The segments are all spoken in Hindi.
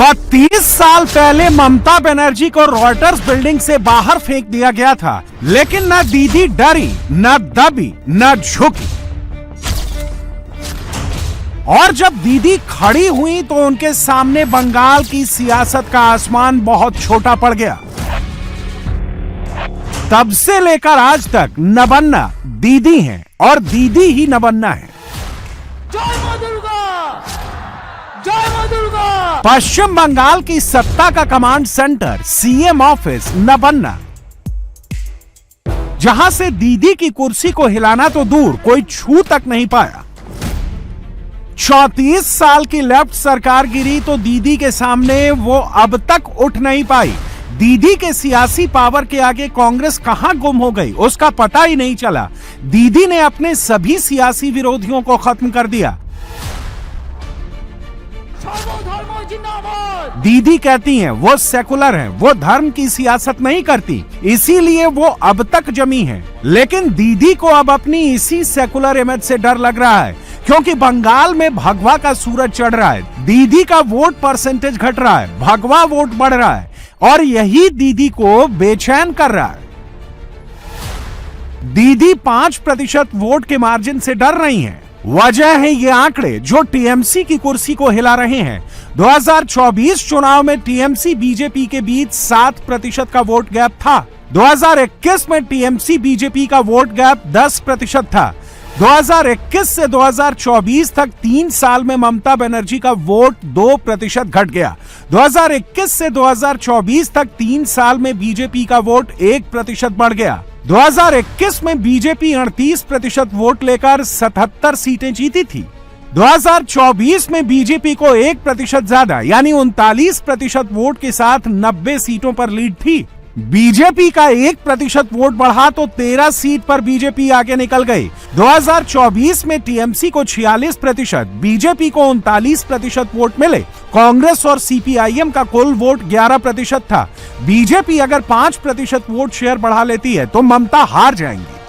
32 साल पहले ममता बनर्जी को रॉयटर्स बिल्डिंग से बाहर फेंक दिया गया था, लेकिन न दीदी डरी, न दबी, न झुकी। और जब दीदी खड़ी हुई तो उनके सामने बंगाल की सियासत का आसमान बहुत छोटा पड़ गया। तब से लेकर आज तक नबन्ना दीदी हैं और दीदी ही नबन्ना है। जय मां दुर्गा, जय मां दुर्गा। पश्चिम बंगाल की सत्ता का command centre CM office Nabanna, जहां से दीदी की कुर्सी को हिलाना तो दूर कोई छू तक नहीं पाया। 34 साल की लेफ्ट सरकार गिरी तो दीदी के सामने वो अब तक उठ नहीं पाई। दीदी के सियासी पावर के आगे कांग्रेस कहां गुम हो गई उसका पता ही नहीं चला। दीदी ने अपने सभी सियासी विरोधियों को खत्म कर दिया। दीदी कहती हैं वो सेकुलर हैं, वो धर्म की सियासत नहीं करती, इसीलिए वो अब तक जमी हैं। लेकिन दीदी को अब अपनी इसी सेकुलर इमेज से डर लग रहा है, क्योंकि बंगाल में भगवा का सूरज चढ़ रहा है। दीदी का वोट परसेंटेज घट रहा है, भगवा वोट बढ़ रहा है, और यही दीदी को बेचैन कर रहा है। दीदी 5% वोट के मार्जिन से डर रही हैं। वजह है ये आंकड़े जो टीएमसी की कुर्सी को हिला रहे हैं। 2024 चुनाव में टीएमसी बीजेपी के बीच 7% का वोट गैप था। 2021 में टीएमसी बीजेपी का वोट गैप 10% था। 2021 से 2024 तक 3 साल में ममता बनर्जी का वोट 2% घट गया। 2021 से 2024 तक 3 साल में बीजेपी का वोट 1% बढ़ गया। 2021 में बीजेपी 38% वोट लेकर 77 सीटें जीती थी। 2024 में बीजेपी को 1% ज्यादा यानी 39% वोट के साथ 90 सीटों पर लीड थी। बीजेपी का 1% वोट बढ़ा तो 13 सीट पर बीजेपी आगे निकल गई। 2024 में टीएमसी को 46%, बीजेपी को 39% वोट मिले। कांग्रेस और सीपीआईएम का कुल वोट 11% था। बीजेपी अगर 5% वोट शेयर बढ़ा लेती है तो ममता हार जाएंगी।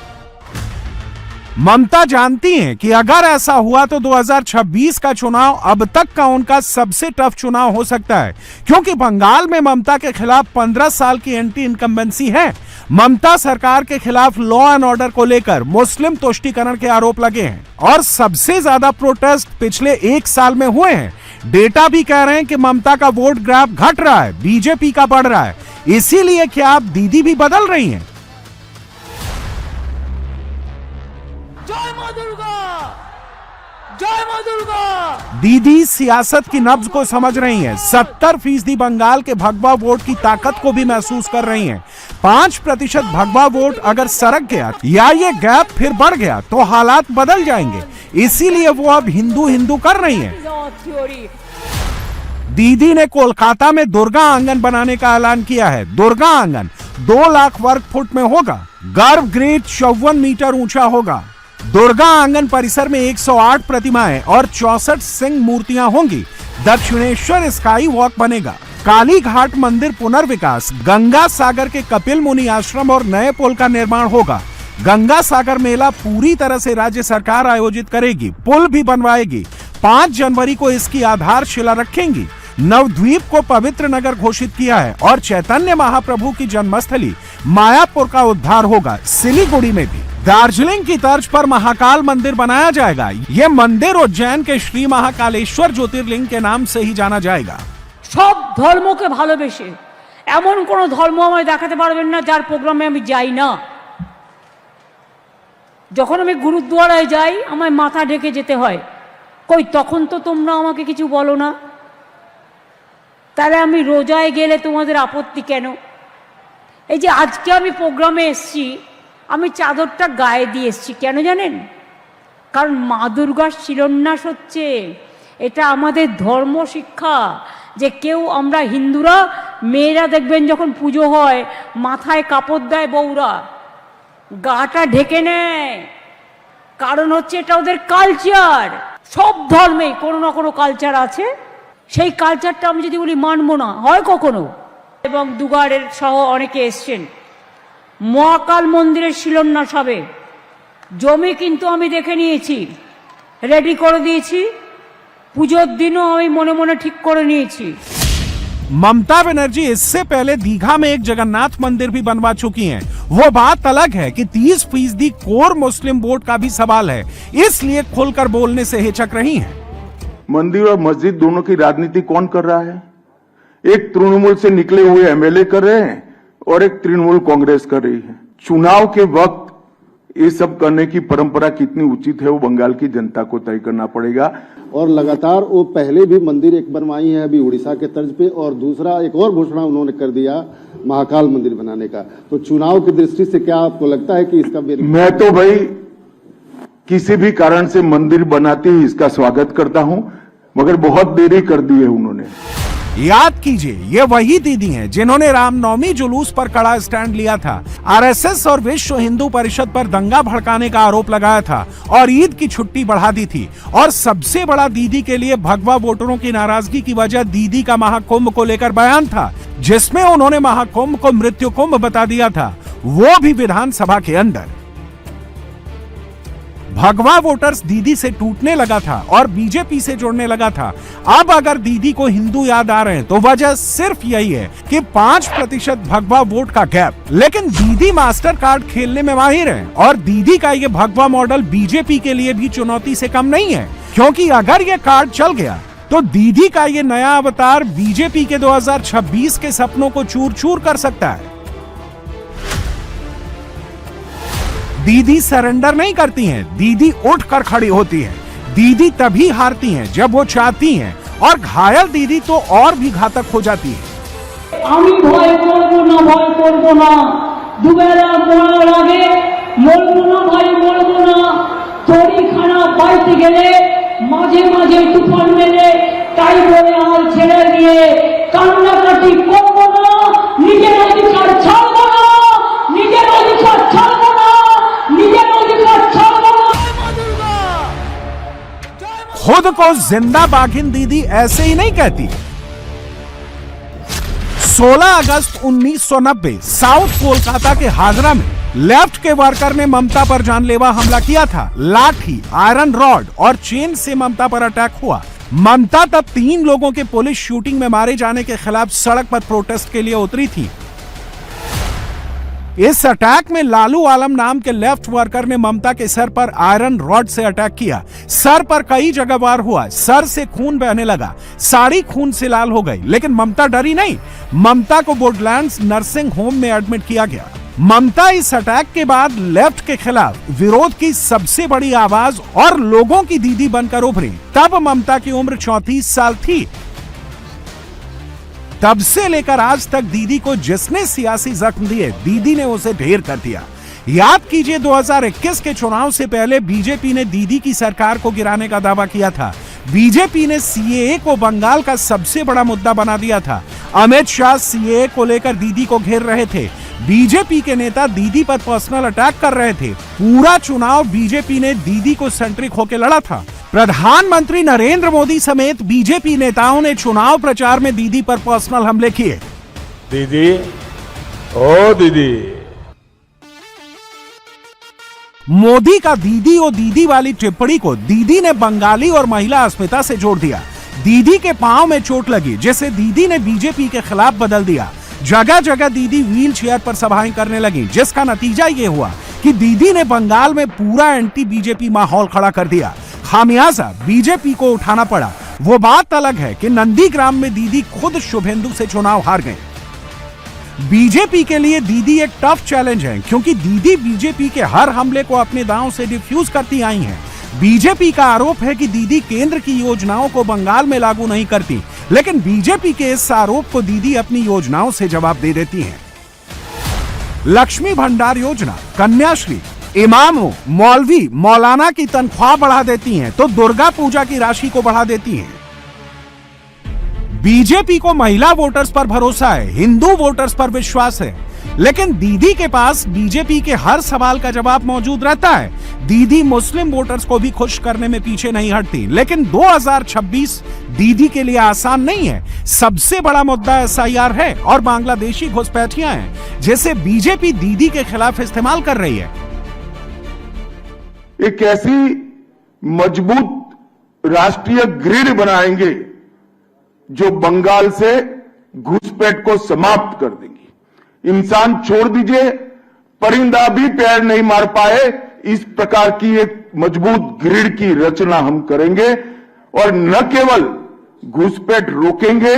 ममता जानती हैं कि अगर ऐसा हुआ तो 2026 का चुनाव अब तक का उनका सबसे टफ चुनाव हो सकता है, क्योंकि बंगाल में ममता के खिलाफ 15 साल की एंटी इनकम्बेंसी है। ममता सरकार के खिलाफ लॉ एंड ऑर्डर को लेकर मुस्लिम तुष्टीकरण के आरोप लगे हैं और सबसे ज्यादा प्रोटेस्ट पिछले 1 साल में हुए हैं। डेटा भी कह रहे हैं कि ममता का वोट ग्राफ घट रहा है, बीजेपी का बढ़ रहा है। इसीलिए क्या आप दीदी भी बदल रही हैं? जय मां दुर्गा, जय मां दुर्गा। दीदी सियासत की नब्ज को समझ रही हैं। 70% बंगाल के भगवा वोट की ताकत को भी महसूस कर रही हैं। 5% भगवा वोट अगर सरक गया या ये गैप फिर बढ़ गया तो हालात बदल जाएंगे। इसीलिए वो अब हिंदू हिंदू कर रही हैं। दीदी ने कोलकाता में दुर्गा आंगन बनाने का ऐलान किया है। दुर्गा आंगन 2 लाख वर्ग फुट में होगा। गर्भगृह 54 मीटर ऊंचा होगा। दुर्गा आंगन परिसर में 108 प्रतिमाएं और 64 सिंह मूर्तियां होंगी। दक्षिणेश्वर स्काई वॉक बनेगा। काली घाट मंदिर पुनर्विकास, गंगा सागर के कपिल मुनि आश्रम और नए पुल का निर्माण होगा। गंगा सागर मेला पूरी तरह से राज्य सरकार आयोजित करेगी। पुल भी बनवाएगी। 5 जनवरी को इसकी आधारशिला रखेंगी। नवद्वीप को पवित्र नगर घोषित किया है और चैतन्य महाप्रभु की जन्मस्थली मायापुर का उद्धार होगा। सिलीगुड़ी में भी दार्जिलिंग की तर्ज पर महाकाल मंदिर बनाया जाएगा। यह मंदिर उज्जैन के श्री महाकालेश्वर ज्योतिर्लिंग के नाम से ही जाना जाएगा। সব ধর্মকে ভালোবেসে এমন কোন ধর্ম আমায় দেখাতে পারবেন না যার প্রোগ্রামে আমি যাই না। যখন আমি গুরুদ্বারায় যাই আমায় মাথা ঢেকে যেতে হয়। কই তখন তো তোমরা আমাকে কিছু বলো না, তাহলে আমি রোজায় গেলে তোমাদের আপত্তি কেন? এই যে আজকে আমি প্রোগ্রামে এসেছি, আমি চাদরটা গায়ে দিয়ে এসেছি কেন জানেন? কারণ মা দুর্গার শিলান্যাস হচ্ছে। এটা আমাদের ধর্ম শিক্ষা যে কেউ আমরা হিন্দুরা মেয়েরা দেখবেন যখন পুজো হয় মাথায় কাপড় দেয় বউরা, গাটা ঢেকে নেয়। কারণ হচ্ছে এটা ওদের কালচার। সব ধর্মেই কোনো না কোনো কালচার আছে। সেই কালচারটা আমি যদি বলি মানবো না, হয় কখনো? এবং দুগাড়ের সহ অনেকে এসছেন। মহাকাল মন্দিরের শিলান্যাস হবে। জমি কিন্তু আমি দেখে নিয়েছি, রেডি করে দিয়েছি। পুজোর দিনও আমি মনে মনে ঠিক করে নিয়েছি। ममता बनर्जी इससे पहले दीघा में एक जगन्नाथ मंदिर भी बनवा चुकी हैं। वो बात अलग है कि 30% कोर मुस्लिम वोट का भी सवाल है, इसलिए खुलकर बोलने से हिचक रही हैं। मंदिर और मस्जिद दोनों की राजनीति कौन कर रहा है? एक तृणमूल से निकले हुए एमएलए कर रहे हैं और एक तृणमूल कांग्रेस कर रही है। चुनाव के वक्त ये सब करने की परंपरा कितनी उचित है वो बंगाल की जनता को तय करना पड़ेगा। और लगातार वो पहले भी मंदिर एक बनवाई है अभी उड़ीसा के तर्ज पे, और दूसरा एक और घोषणा उन्होंने कर दिया महाकाल मंदिर बनाने का। तो चुनाव की दृष्टि से क्या आपको लगता है कि इसका मैं तो भाई किसी भी कारण से मंदिर बनाते ही इसका स्वागत करता हूं, मगर बहुत देरी कर दी है उन्होंने। याद कीजिए, ये वही दीदी हैं जिन्होंने रामनवमी जुलूस पर कड़ा स्टैंड लिया था, आरएसएस और विश्व हिंदू परिषद पर दंगा भड़काने का आरोप लगाया था और ईद की छुट्टी बढ़ा दी थी। और सबसे बड़ा दीदी के लिए भगवा वोटरों की नाराजगी की वजह दीदी का महाकुंभ को लेकर बयान था, जिसमें उन्होंने महाकुंभ को मृत्यु कुंभ बता दिया था, वो भी विधानसभा के अंदर। भगवा वोटर्स दीदी से टूटने लगा था और बीजेपी से जुड़ने लगा था। अब अगर दीदी को हिंदू याद आ रहे हैं तो वजह सिर्फ यही है कि 5% भगवा वोट का गैप। लेकिन दीदी मास्टर कार्ड खेलने में माहिर हैं और दीदी का ये भगवा मॉडल बीजेपी के लिए भी चुनौती से कम नहीं है, क्योंकि अगर ये कार्ड चल गया तो दीदी का ये नया अवतार बीजेपी के 2026 के सपनों को चूर चूर कर सकता है। दीदी सरेंडर नहीं करती हैं, दीदी उठकर खड़ी होती हैं। दीदी तभी हारती हैं जब वो चाहती हैं, और घायल दीदी तो और भी घातक हो जाती है। आमी भय करबो ना दुबेला मरार आगे मरबो ना भाई मरबो ना तोरी खाना पाइते गेले माঝে মাঝে তুফান মেলে তাই বলে হাল ছেড়ে দিয়ে কান্নাকাটি করবো না, নিজের অধিকার ছাড়বো না, নিজের অধিকার ছাড়বো না, নিজের অধিকার ছাড়বো না। खुद को जिंदा बाघिन दीदी ऐसे ही नहीं कहती। 16 अगस्त 1990 साउथ कोलकाता के हाजरा में लेफ्ट के वर्कर ने ममता पर जानलेवा हमला किया था। लाठी, आयरन रॉड और चेन से ममता पर अटैक हुआ। ममता तब 3 लोगों के पुलिस शूटिंग में मारे जाने के खिलाफ सड़क पर प्रोटेस्ट के लिए उतरी थी। इस अटैक में लालू आलम नाम के लेफ्ट वर्कर ने ममता के सर पर आयरन रॉड से अटैक किया। सर पर कई जगह वार हुआ, सर से खून बहने लगा, साड़ी खून से लाल हो गई, लेकिन ममता डरी नहीं। ममता को वुडलैंड्स नर्सिंग होम में एडमिट किया गया। ममता इस अटैक के बाद लेफ्ट के खिलाफ विरोध की सबसे बड़ी आवाज और लोगों की दीदी बनकर उभरी। तब ममता की उम्र 34 साल थी। तब से लेकर आज तक दीदी को जिसने सियासी जख्म दिए, दीदी ने उसे ढेर कर दिया। याद कीजिए, 2021 के चुनाव से पहले बीजेपी ने दीदी की सरकार को गिराने का दावा किया था। बीजेपी ने सीएए को बंगाल का सबसे बड़ा मुद्दा बना दिया था। अमित शाह सीएए को लेकर दीदी को घेर रहे थे। बीजेपी के नेता दीदी पर पर्सनल अटैक कर रहे थे। पूरा चुनाव बीजेपी ने दीदी को सेंट्रिक होकर लड़ा था। प्रधानमंत्री नरेंद्र मोदी समेत बीजेपी नेताओं ने चुनाव प्रचार में दीदी पर पर्सनल हमले किए। दीदी, ओ दीदी। मोदी का दीदी ओ दीदी वाली टिप्पणी को दीदी ने बंगाली और महिला अस्मिता से जोड़ दिया। दीदी के पांव में चोट लगी, जिसे दीदी ने बीजेपी के खिलाफ बदल दिया। जगह जगह दीदी व्हील चेयर पर सभाएं करने लगी, जिसका नतीजा ये हुआ कि दीदी ने बंगाल में पूरा एंटी बीजेपी माहौल खड़ा कर दिया। खामियाजा बीजेपी को उठाना पड़ा। वो बात अलग है कि नंदीग्राम में दीदी खुद शुभेंदु से चुनाव हार गए। बीजेपी के लिए दीदी एक टफ चैलेंज है, क्योंकि दीदी बीजेपी के हर हमले को अपने दांव से डिफ्यूज करती आई हैं। बीजेपी का आरोप है कि दीदी केंद्र की योजनाओं को बंगाल में लागू नहीं करती, लेकिन बीजेपी के इस आरोप को दीदी अपनी योजनाओं से जवाब दे देती हैं। लक्ष्मी भंडार योजना, कन्याश्री, इमामों, मौलवी, मौलाना की तनख्वाह बढ़ा देती हैं, तो दुर्गा पूजा की राशि को बढ़ा देती हैं। बीजेपी को महिला वोटर्स पर भरोसा है, हिंदू वोटर्स पर विश्वास है, लेकिन दीदी के पास बीजेपी के हर सवाल का जवाब मौजूद रहता है। दीदी मुस्लिम वोटर्स को भी खुश करने में पीछे नहीं हटती, लेकिन 2026 दीदी के लिए आसान नहीं है। सबसे बड़ा मुद्दा एसआईआर है और बांग्लादेशी घुसपैठियां हैं, जिसे बीजेपी दीदी के खिलाफ इस्तेमाल कर रही है। एक ऐसी मजबूत राष्ट्रीय ग्रिड बनाएंगे जो बंगाल से घुसपैठ को समाप्त कर देंगी। इंसान छोड़ दीजिए, परिंदा भी पैर नहीं मार पाए, इस प्रकार की एक मजबूत ग्रिड की रचना हम करेंगे और न केवल घुसपैठ रोकेंगे,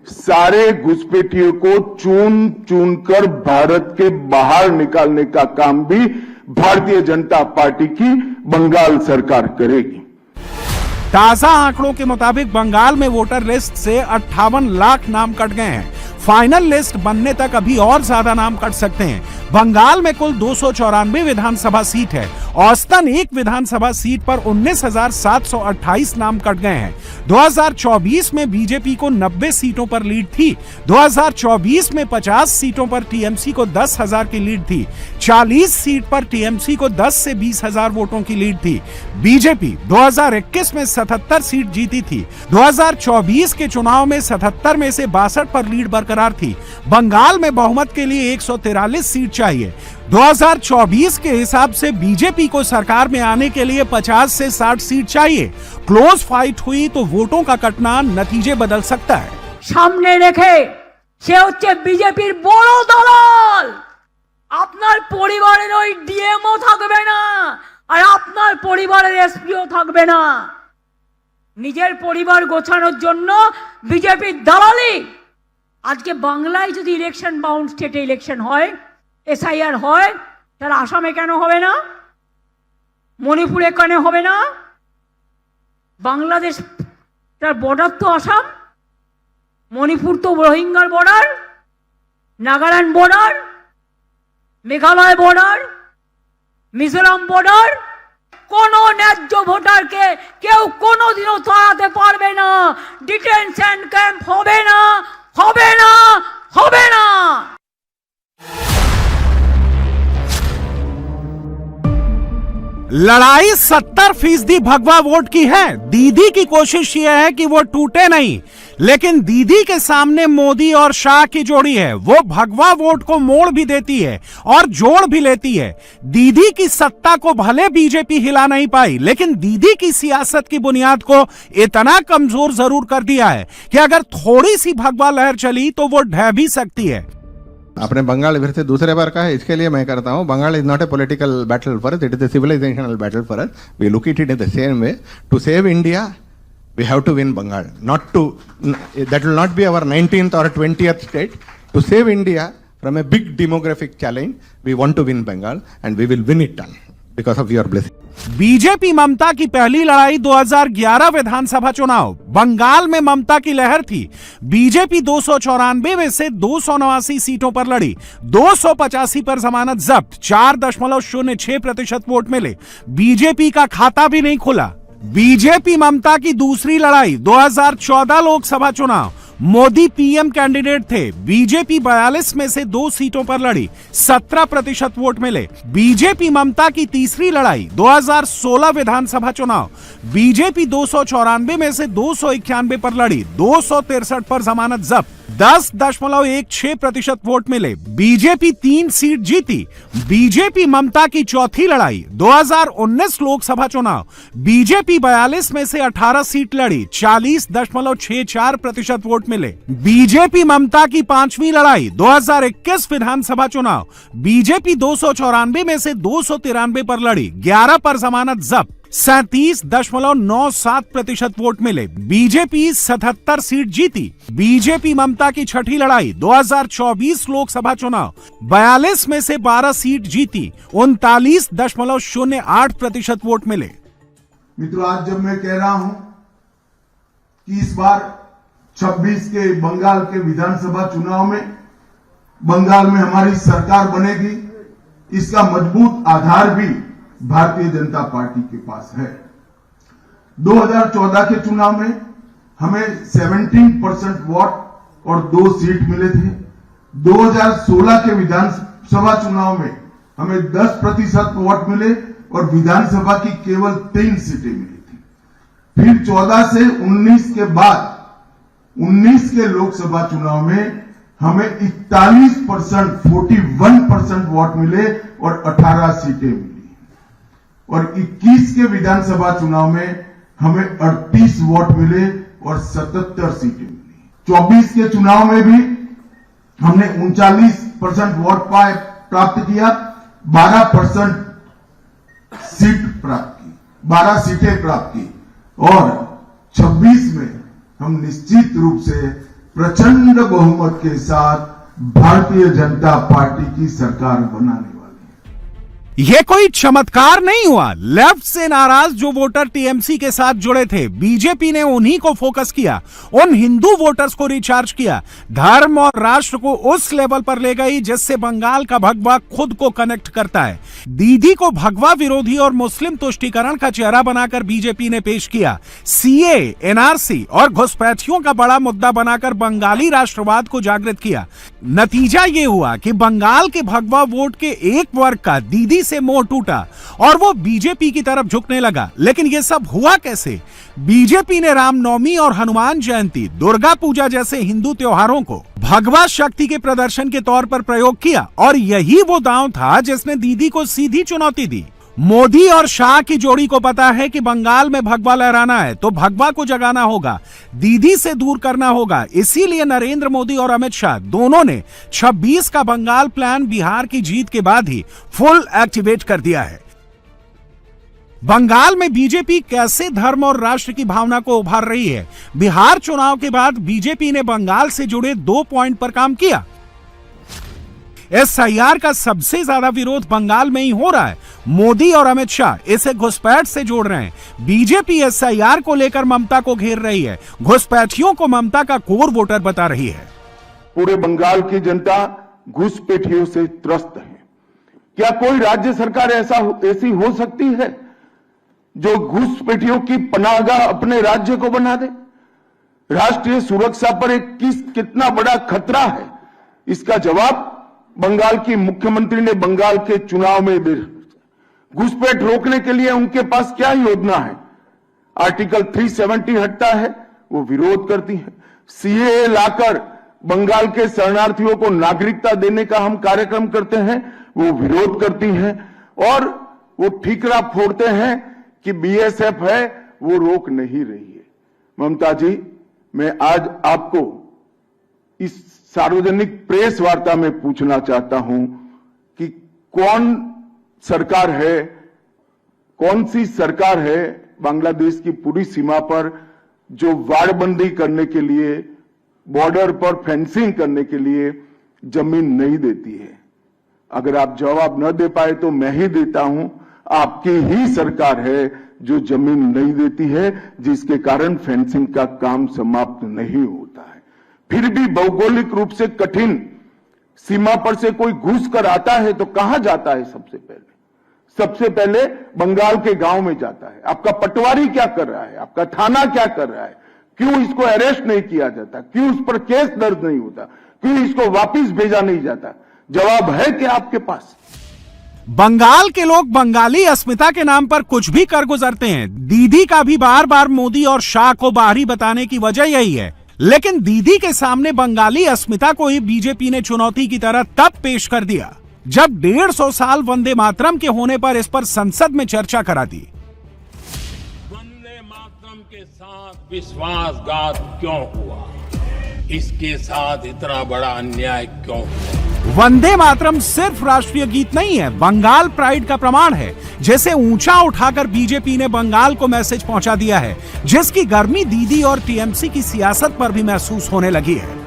सारे घुसपैठियों को चुन चुन कर भारत के बाहर निकालने का काम भी भारतीय जनता पार्टी की बंगाल सरकार करेगी। ताजा आंकड़ों के मुताबिक बंगाल में वोटर लिस्ट से 58 लाख नाम कट गए हैं। फाइनल लिस्ट बनने तक अभी और ज्यादा नाम कट सकते हैं। बंगाल में कुल 294 विधानसभा सीट है। औसतन एक विधानसभा सीट पर 19,728 नाम कट गए हैं। 2024 में बीजेपी को 90 सीटों पर लीड थी। 2024 में 50 सीटों पर टीएमसी को 10,000 की लीड थी। 40 सीट पर टीएमसी को 10 से 20,000 वोटों की लीड थी। बीजेपी 2021 में 77 सीट जीती थी। 2024 के चुनाव में 77 में से 62 पर लीड बरकरार थी। बंगाल में बहुमत के लिए 143 सीट चाहिए। 2024 के हिसाब से बीजेपी को सरकार में आने के लिए 50 से 60 सीट चाहिए। क्लोज फाइट हुई तो वोटों का कटना नतीजे बदल सकता है। सामने रेखे সে হচ্ছে বিজেপির বড় দলাল। আপনার পরিবারের ওই ডিএমও থাকবে না আর আপনার পরিবারের এসপিও থাকবে না। নিজের পরিবার গোছানোর জন্য বিজেপির দালালি। আজকে বাংলায় যদি ইলেকশন বাউন্ড স্টেটে ইলেকশন হয়, এসআইআর হয়, তাহলে আসামে কেন হবে না? মণিপুরে কেন হবে না? বাংলাদেশ তার বর্ডার তো আসাম, মণিপুর তো রোহিঙ্গার border, Nagaland border, Meghalaya border, Mizoram border. কোন ন্যায্য ভোটারকে কেউ কোনোদিনও তাড়াতে পারবে না। ডিটেনশন ক্যাম্প হবে না, হবে না, হবে না। लड़ाई 70% भगवा वोट की है। दीदी की कोशिश यह है कि वो टूटे नहीं, लेकिन दीदी के सामने मोदी और शाह की जोड़ी है। वो भगवा वोट को मोड़ भी देती है और जोड़ भी लेती है। दीदी की सत्ता को भले बीजेपी हिला नहीं पाई, लेकिन दीदी की सियासत की बुनियाद को इतना कमजोर जरूर कर दिया है कि अगर थोड़ी सी भगवा लहर चली तो वो ढह भी सकती है। आपने बंगाल फिर से दूसरे बार कहा है, इसके लिए मैं करता हूँ, Bengal is not a political battle for us, it is a civilisational battle for us. We look it in the same way. To save India we have to win Bengal, not to, that will not be our 19th or 20th state. To save India from a big demographic challenge, we want to win Bengal and we will win it done because of your blessing. BJP Mamata की पहली लड़ाई 2011 विधानसभा चुनाव। बंगाल में ममता की लहर थी। बीजेपी 294 में से 289 सीटों पर लड़ी। 285 पर जमानत जब्त, 4.06% वोट मिले। बीजेपी का खाता भी नहीं खुला। बीजेपी ममता की दूसरी लड़ाई 2014 लोकसभा चुनाव। मोदी पीएम कैंडिडेट थे। बीजेपी 42 में से 2 सीटों पर लड़ी, 17% वोट मिले। बीजेपी ममता की तीसरी लड़ाई 2016 विधानसभा चुनाव। बीजेपी 294 में से 291 पर लड़ी, 263 पर जमानत जब्त, 10.16% वोट मिले। बीजेपी 3 सीट जीती। बीजेपी ममता की चौथी लड़ाई 2019 लोकसभा चुनाव। बीजेपी 42 में से 18 सीट लड़ी, 40.64% वोट मिले। बीजेपी ममता की पांचवी लड़ाई 2021 विधानसभा चुनाव। बीजेपी 294 में से 293 पर लड़ी, 11 पर जमानत जब्त, 37.97% वोट मिले। बीजेपी 77 सीट जीती। बीजेपी ममता की छठी लड़ाई 2024 लोकसभा चुनाव। 42 में से 12 सीट जीती, 39.08% वोट मिले। मित्रों, आज जब मैं कह रहा हूं कि इस बार 26 के बंगाल के विधानसभा चुनाव में बंगाल में हमारी सरकार बनेगी, इसका मजबूत आधार भी भारतीय जनता पार्टी के पास है। 2014 के चुनाव में हमें 17% वोट और 2 सीट मिले थे। 2016 के विधानसभा चुनाव में हमें 10% वोट मिले और विधानसभा की केवल 3 सीटें मिली थी। फिर 14 से 19 के बाद 19 के लोकसभा चुनाव में हमें 41% वोट मिले और 18 सीटें मिली। और 21 के विधानसभा चुनाव में हमें 38 वोट मिले और 77 सीटें मिली। 24 के चुनाव में भी हमने 39% वोट प्राप्त किया, 12% सीट प्राप्त की, 12 सीटें प्राप्त की और 26 में हम निश्चित रूप से प्रचंड बहुमत के साथ भारतीय जनता पार्टी की सरकार बनाने वाली है। यह कोई चमत्कार नहीं हुआ। लेफ्ट से नाराज जो वोटर टीएमसी के साथ जुड़े थे, बीजेपी ने उन्हीं को फोकस किया, उन हिंदू वोटर्स को रिचार्ज किया, धर्म और राष्ट्र को उस लेवल पर ले गई जिससे बंगाल का भगवा खुद को कनेक्ट करता है। दीदी को भगवा विरोधी और मुस्लिम तुष्टीकरण का चेहरा बनाकर बीजेपी ने पेश किया। सीए, एनआरसी और घुसपैठियों का बड़ा मुद्दा बनाकर बंगाली राष्ट्रवाद को जागृत किया। नतीजा यह हुआ कि बंगाल के भगवा वोट के एक वर्ग का दीदी से मोह टूटा और वो बीजेपी की तरफ झुकने लगा। लेकिन यह सब हुआ कैसे? बीजेपी ने रामनवमी और हनुमान जयंती, दुर्गा पूजा जैसे हिंदू त्योहारों को भगवा शक्ति के प्रदर्शन के तौर पर प्रयोग किया और यही वो दांव था जिसने दीदी को सीधी चुनौती दी। मोदी और शाह की जोड़ी को पता है कि बंगाल में भगवा लहराना है तो भगवा को जगाना होगा, दीदी से दूर करना होगा। इसीलिए नरेंद्र मोदी और अमित शाह दोनों ने 26 का बंगाल प्लान बिहार की जीत के बाद ही फुल एक्टिवेट कर दिया है। बंगाल में बीजेपी कैसे धर्म और राष्ट्र की भावना को उभार रही है? बिहार चुनाव के बाद बीजेपी ने बंगाल से जुड़े 2 पॉइंट पर काम किया। एसआईआर का सबसे ज्यादा विरोध बंगाल में ही हो रहा है। मोदी और अमित शाह इसे घुसपैठ से जोड़ रहे हैं। बीजेपी एसआईआर को लेकर ममता को घेर रही है, घुसपैठियों को ममता का कोर वोटर बता रही है। पूरे बंगाल की जनता घुसपैठियों से त्रस्त है। क्या कोई राज्य सरकार ऐसी हो सकती है जो घुसपैठियों की पनाहगाह अपने राज्य को बना दे? राष्ट्रीय सुरक्षा पर एक कितना बड़ा खतरा है, इसका जवाब बंगाल की मुख्यमंत्री ने बंगाल के चुनाव में दे। घुसपैठ रोकने के लिए उनके पास क्या योजना है? आर्टिकल 370 हटता है, वो विरोध करती है। सीएए लाकर बंगाल के शरणार्थियों को नागरिकता देने का हम कार्यक्रम करते हैं, वो विरोध करती हैं और वो ठीकरा फोड़ते हैं कि बीएसएफ है, वो रोक नहीं रही है। ममता जी, मैं आज आपको इस सार्वजनिक प्रेस वार्ता में पूछना चाहता हूं कि कौन सी सरकार है बांग्लादेश की पूरी सीमा पर जो वाड़बंदी करने के लिए, बॉर्डर पर फेंसिंग करने के लिए जमीन नहीं देती है? अगर आप जवाब न दे पाए तो मैं ही देता हूं। आपकी ही सरकार है जो जमीन नहीं देती है, जिसके कारण फेंसिंग का काम समाप्त नहीं होता है। फिर भी भौगोलिक रूप से कठिन सीमा पर से कोई घुस कर आता है तो कहां जाता है? सबसे पहले बंगाल के गांव में जाता है। आपका पटवारी क्या कर रहा है? आपका थाना क्या कर रहा है? क्यों इसको अरेस्ट नहीं किया जाता? क्यों उस पर केस दर्ज नहीं होता? क्यों इसको वापस भेजा नहीं जाता? जवाब है क्या आपके पास? बंगाल के लोग बंगाली अस्मिता के नाम पर कुछ भी कर गुजरते हैं। दीदी का भी बार बार मोदी और शाह को बाहरी बताने की वजह यही है। लेकिन दीदी के सामने बंगाली अस्मिता को ही बीजेपी ने चुनौती की तरह तब पेश कर दिया जब 150 साल वंदे मातरम के होने पर इस पर संसद में चर्चा करा दी। वंदे मातरम के साथ विश्वासघात क्यों हुआ? इसके साथ इतना बड़ा अन्याय क्यों हुआ? वंदे मातरम सिर्फ राष्ट्रीय गीत नहीं है, बंगाल प्राइड का प्रमाण है, जिसे ऊंचा उठाकर बीजेपी ने बंगाल को मैसेज पहुंचा दिया है, जिसकी गर्मी दीदी और टीएमसी की सियासत पर भी महसूस होने लगी है।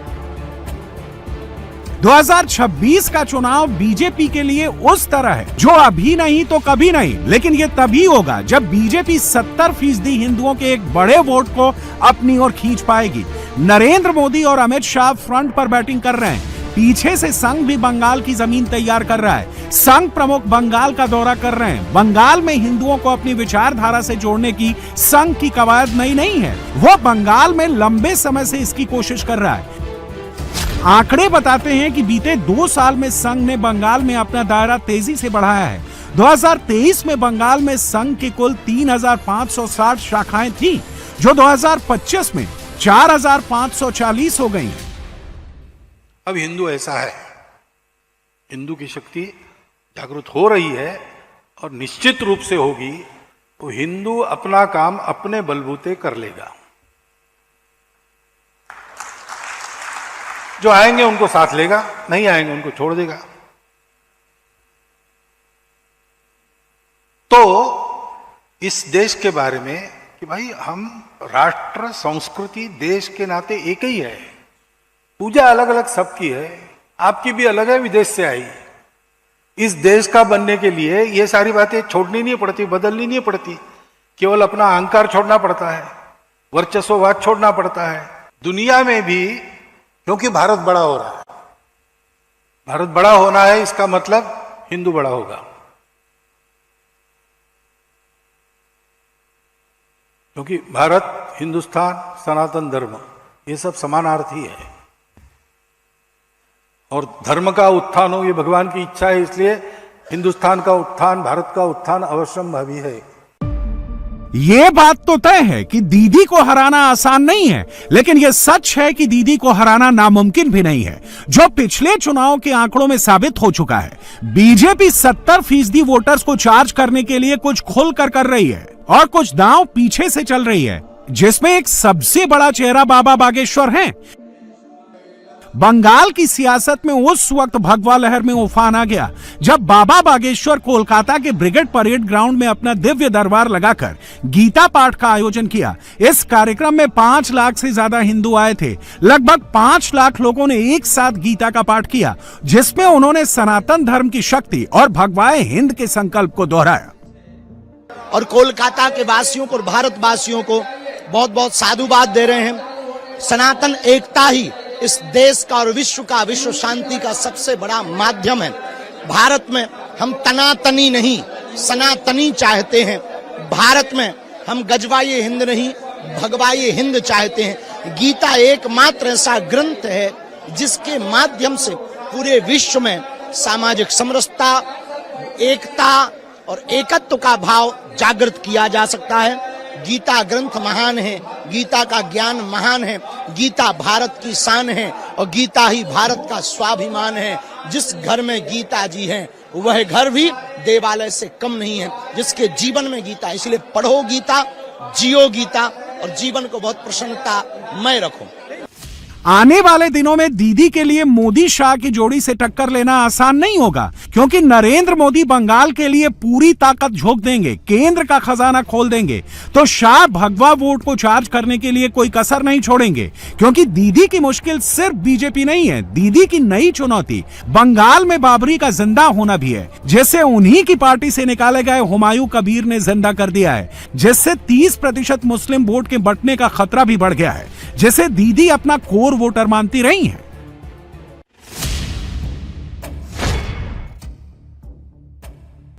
2026 का चुनाव बीजेपी के लिए उस तरह है जो अभी नहीं तो कभी नहीं, लेकिन ये तभी होगा जब बीजेपी 70% हिंदुओं के एक बड़े वोट को अपनी ओर खींच पाएगी। नरेंद्र मोदी और अमित शाह फ्रंट पर बैटिंग कर रहे हैं, पीछे से संघ भी बंगाल की जमीन तैयार कर रहा है। संघ प्रमुख बंगाल का दौरा कर रहे हैं। बंगाल में हिंदुओं को अपनी विचारधारा से जोड़ने की संघ की कवायद नई नहीं है, वो बंगाल में लंबे समय से इसकी कोशिश कर रहा है। आंकड़े बताते हैं कि बीते 2 साल में संघ ने बंगाल में अपना दायरा तेजी से बढ़ाया है। 2023 में बंगाल में संघ की कुल 3,560 शाखाएं थी, जो 2025 में 4,540 हो गई। अब हिंदू ऐसा है, हिंदू की शक्ति जागृत हो रही है और निश्चित रूप से होगी, तो हिंदू अपना काम अपने बलबूते कर लेगा। जो आएंगे उनको साथ लेगा, नहीं आएंगे उनको छोड़ देगा। तो इस देश के बारे में कि भाई हम राष्ट्र, संस्कृति, देश के नाते एक ही है। पूजा अलग अलग सबकी है, आपकी भी अलग है, विदेश से आई। इस देश का बनने के लिए ये सारी बातें छोड़नी नहीं पड़ती, बदलनी नहीं पड़ती। केवल अपना अहंकार छोड़ना पड़ता है, वर्चस्ववाद छोड़ना पड़ता है। दुनिया में भी, क्योंकि भारत बड़ा हो रहा है, भारत बड़ा होना है, इसका मतलब हिंदू बड़ा होगा। क्योंकि भारत, हिंदुस्तान, सनातन धर्म, ये सब समानार्थी है। और धर्म का उत्थान हो, ये भगवान की इच्छा है। इसलिए हिंदुस्तान का उत्थान, भारत का उत्थान अवश्यंभावी है। ये बात तो तय है कि दीदी को हराना आसान नहीं है, लेकिन यह सच है कि दीदी को हराना नामुमकिन भी नहीं है, जो पिछले चुनाव के आंकड़ों में साबित हो चुका है। बीजेपी 70% वोटर्स को चार्ज करने के लिए कुछ खुलकर कर रही है और कुछ दांव पीछे से चल रही है, जिसमें एक सबसे बड़ा चेहरा बाबा बागेश्वर हैं। बंगाल की सियासत में उस वक्त भगवा लहर में उफान आ गया जब बाबा बागेश्वर कोलकाता के ब्रिगेड परेड ग्राउंड में अपना दिव्य दरबार लगाकर गीता पाठ का आयोजन किया। इस कार्यक्रम में 5 लाख से ज्यादा हिंदू आए थे। लगभग 5 लाख लोगों ने एक साथ गीता का पाठ किया, जिसमें उन्होंने सनातन धर्म की शक्ति और भगवाए हिंद के संकल्प को दोहराया। और कोलकाता के वासियों को और भारतवासियों को बहुत बहुत साधुवाद दे रहे हैं। सनातन एकता ही इस देश का और विश्व का, विश्व शांति का सबसे बड़ा माध्यम है। भारत में हम तनातनी नहीं, सनातनी चाहते हैं। भारत में हम गजवाए हिंद नहीं, भगवाए हिंद चाहते हैं। गीता एकमात्र ऐसा ग्रंथ है जिसके माध्यम से पूरे विश्व में सामाजिक समरसता, एकता और एकत्व का भाव जागृत किया जा सकता है। गीता ग्रंथ महान है, गीता का ज्ञान महान है, गीता भारत की शान है और गीता ही भारत का स्वाभिमान है। जिस घर में गीता जी हैं, वह घर भी देवालय से कम नहीं है, जिसके जीवन में गीता। इसलिए पढ़ो गीता, जियो गीता और जीवन को बहुत प्रसन्नतामय रखो। आने वाले दिनों में दीदी के लिए मोदी शाह की जोड़ी से टक्कर लेना आसान नहीं होगा, क्योंकि नरेंद्र मोदी बंगाल के लिए पूरी ताकत झोंक देंगे, केंद्र का खजाना खोल देंगे, तो शाह भगवा वोट को चार्ज करने के लिए कोई कसर नहीं छोड़ेंगे। क्योंकि दीदी की मुश्किल सिर्फ बीजेपी नहीं है, दीदी की नई चुनौती बंगाल में बाबरी का जिंदा होना भी है, जिसे उन्हीं की पार्टी से निकाले गए हुमायूं कबीर ने जिंदा कर दिया है, जिससे 30% मुस्लिम वोट के बंटने का खतरा भी बढ़ गया है, जिसे दीदी अपना कोर वोटर मानती रही हैं।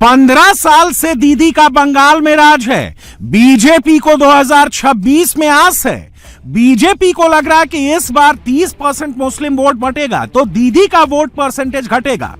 15 साल से दीदी का बंगाल में राज है। बीजेपी को 2026 में आस है। बीजेपी को लग रहा है कि इस बार 30% मुस्लिम वोट बटेगा तो दीदी का वोट परसेंटेज घटेगा।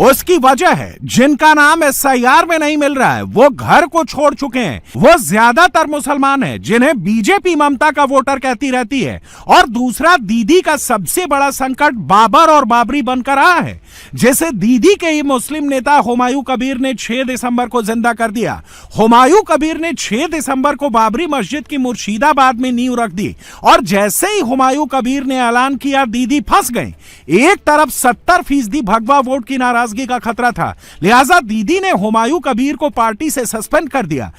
उसकी वजह है, जिनका नाम SIR में नहीं मिल रहा है वो घर को छोड़ चुके हैं। वो ज्यादातर मुसलमान हैं, जिन्हें बीजेपी ममता का वोटर कहती रहती है। और दूसरा, दीदी का सबसे बड़ा संकट बाबर और बाबरी बनकर आया है, जैसे दीदी के ही मुस्लिम नेता हुमायूं कबीर ने 6 दिसंबर को जिंदा कर दिया। हुमायूं कबीर ने 6 दिसंबर को बाबरी मस्जिद की मुर्शिदाबाद में नींव रख दी और जैसे ही हुमायूं कबीर ने ऐलान किया, दीदी फंस गए। एक तरफ 70% भगवा वोट की नाराजगी का खतरा था, लिहाजा दीदी ने हुमायूं कबीर को पार्टी से सस्पेंड कर दिया।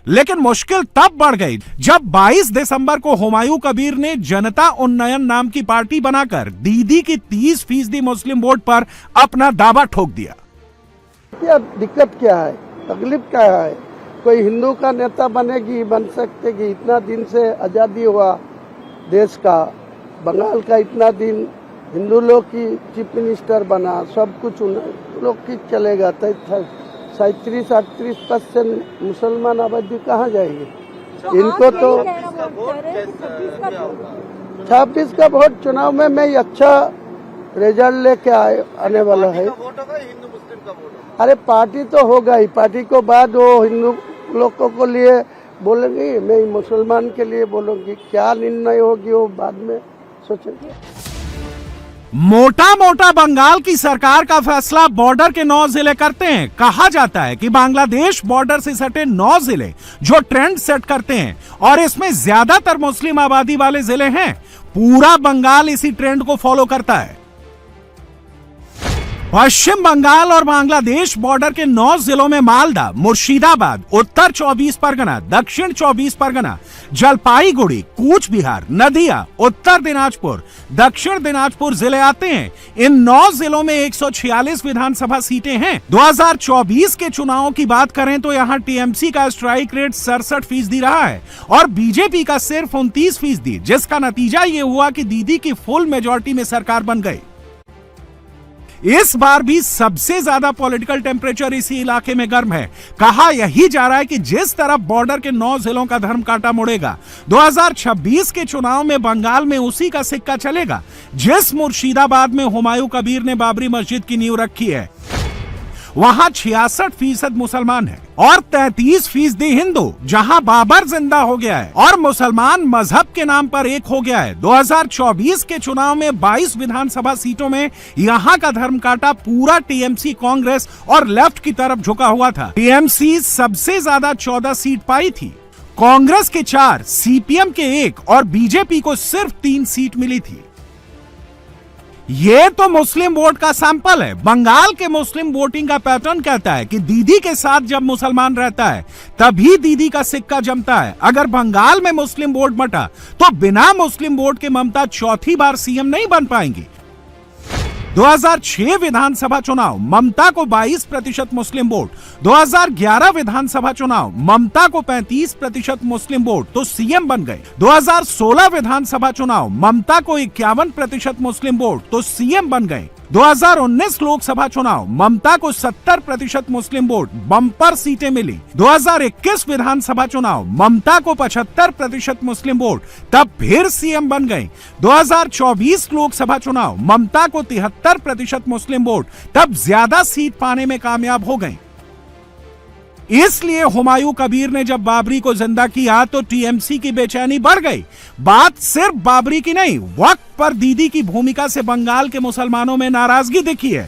लेकिन मुश्किल तब बढ़ गई जब 22 दिसंबर को हुमायूं कबीर ने जनता उन्नयन नाम की पार्टी बनाकर दीदी की 30% मुस्लिम वोट पर अपना दावा ठोक दिया। क्या दिक्कत क्या है, तकलीफ क्या है? कोई हिंदू का नेता बनेगी, बन सकतेगी। इतना दिन से आजादी हुआ देश का, बंगाल का इतना दिन हिंदू लोग की चीफ मिनिस्टर बना, सब कुछ उन लोग की चलेगा। 37-38% मुसलमान आबादी कहाँ जाएगी? इनको तो 26 का वोट चुनाव में मैं अच्छा रिजल्ट लेके आने वाला है। अरे पार्टी तो होगा ही, पार्टी को बाद वो हिंदू लोगों को लिए बोलेंगे, मैं मुसलमान के लिए बोलूंगी। क्या निर्णय होगी वो बाद में सोचेंगे। मोटा मोटा बंगाल की सरकार का फैसला बॉर्डर के 9 जिले करते हैं। कहा जाता है कि बांग्लादेश बॉर्डर से सटे 9 जिले जो ट्रेंड सेट करते हैं और इसमें ज्यादातर मुस्लिम आबादी वाले जिले हैं। पूरा बंगाल इसी ट्रेंड को फॉलो करता है। पश्चिम बंगाल और बांग्लादेश बॉर्डर के 9 जिलों में मालदा, मुर्शिदाबाद, उत्तर 24 परगना, दक्षिण 24 परगना, जलपाईगुड़ी, कूच बिहार, नदिया, उत्तर दिनाजपुर, दक्षिण दिनाजपुर जिले आते हैं। इन 9 जिलों में 146 विधानसभा सीटें हैं। 2024 के चुनावों की बात करें तो यहां टीएमसी का स्ट्राइक रेट 67% रहा है और बीजेपी का सिर्फ 29%, जिसका नतीजा ये हुआ कि दीदी की फुल मेजॉरिटी में सरकार बन गई। इस बार भी सबसे ज्यादा पॉलिटिकल टेम्परेचर इसी इलाके में गर्म है। कहा यही जा रहा है कि जिस तरफ बॉर्डर के 9 जिलों का धर्म कांटा मुड़ेगा, 2026 के चुनाव में बंगाल में उसी का सिक्का चलेगा। जिस मुर्शिदाबाद में हुमायूं कबीर ने बाबरी मस्जिद की नींव रखी है, वहां 66% मुसलमान है और 33% हिंदू। जहां बाबर जिंदा हो गया है और मुसलमान मजहब के नाम पर एक हो गया है। 2024 के चुनाव में 22 विधानसभा सीटों में यहां का धर्म कांटा पूरा टीएमसी, कांग्रेस और लेफ्ट की तरफ झुका हुआ था। टीएमसी सबसे ज्यादा 14 सीट पाई थी, कांग्रेस के 4, सीपीएम के 1 और बीजेपी को सिर्फ 3 सीट मिली थी। ये तो मुस्लिम वोट का सैंपल है। बंगाल के मुस्लिम वोटिंग का पैटर्न कहता है कि दीदी के साथ जब मुसलमान रहता है तभी दीदी का सिक्का जमता है। अगर बंगाल में मुस्लिम वोट बटा तो बिना मुस्लिम वोट के ममता चौथी बार सीएम नहीं बन पाएंगी। 2006 विधानसभा चुनाव, ममता को 22% मुस्लिम वोट। 2011 विधानसभा चुनाव, ममता को 35% मुस्लिम वोट तो सीएम बन गए। 2016 विधानसभा चुनाव, ममता को 51% मुस्लिम वोट तो सीएम बन गए। 2019 लोकसभा चुनाव, ममता को 70% मुस्लिम वोट, बम्पर सीटें मिली। 2021 विधानसभा चुनाव, ममता को 75% मुस्लिम वोट, तब फिर सीएम बन गए। 2024 लोकसभा चुनाव, ममता को 73% मुस्लिम वोट, तब ज्यादा सीट पाने में कामयाब हो गए। इसलिए हुमायूं कबीर ने जब बाबरी को जिंदा किया तो टीएमसी की बेचैनी बढ़ गई। बात सिर्फ बाबरी की नहीं, वक्त पर दीदी की भूमिका से बंगाल के मुसलमानों में नाराजगी दिखी है।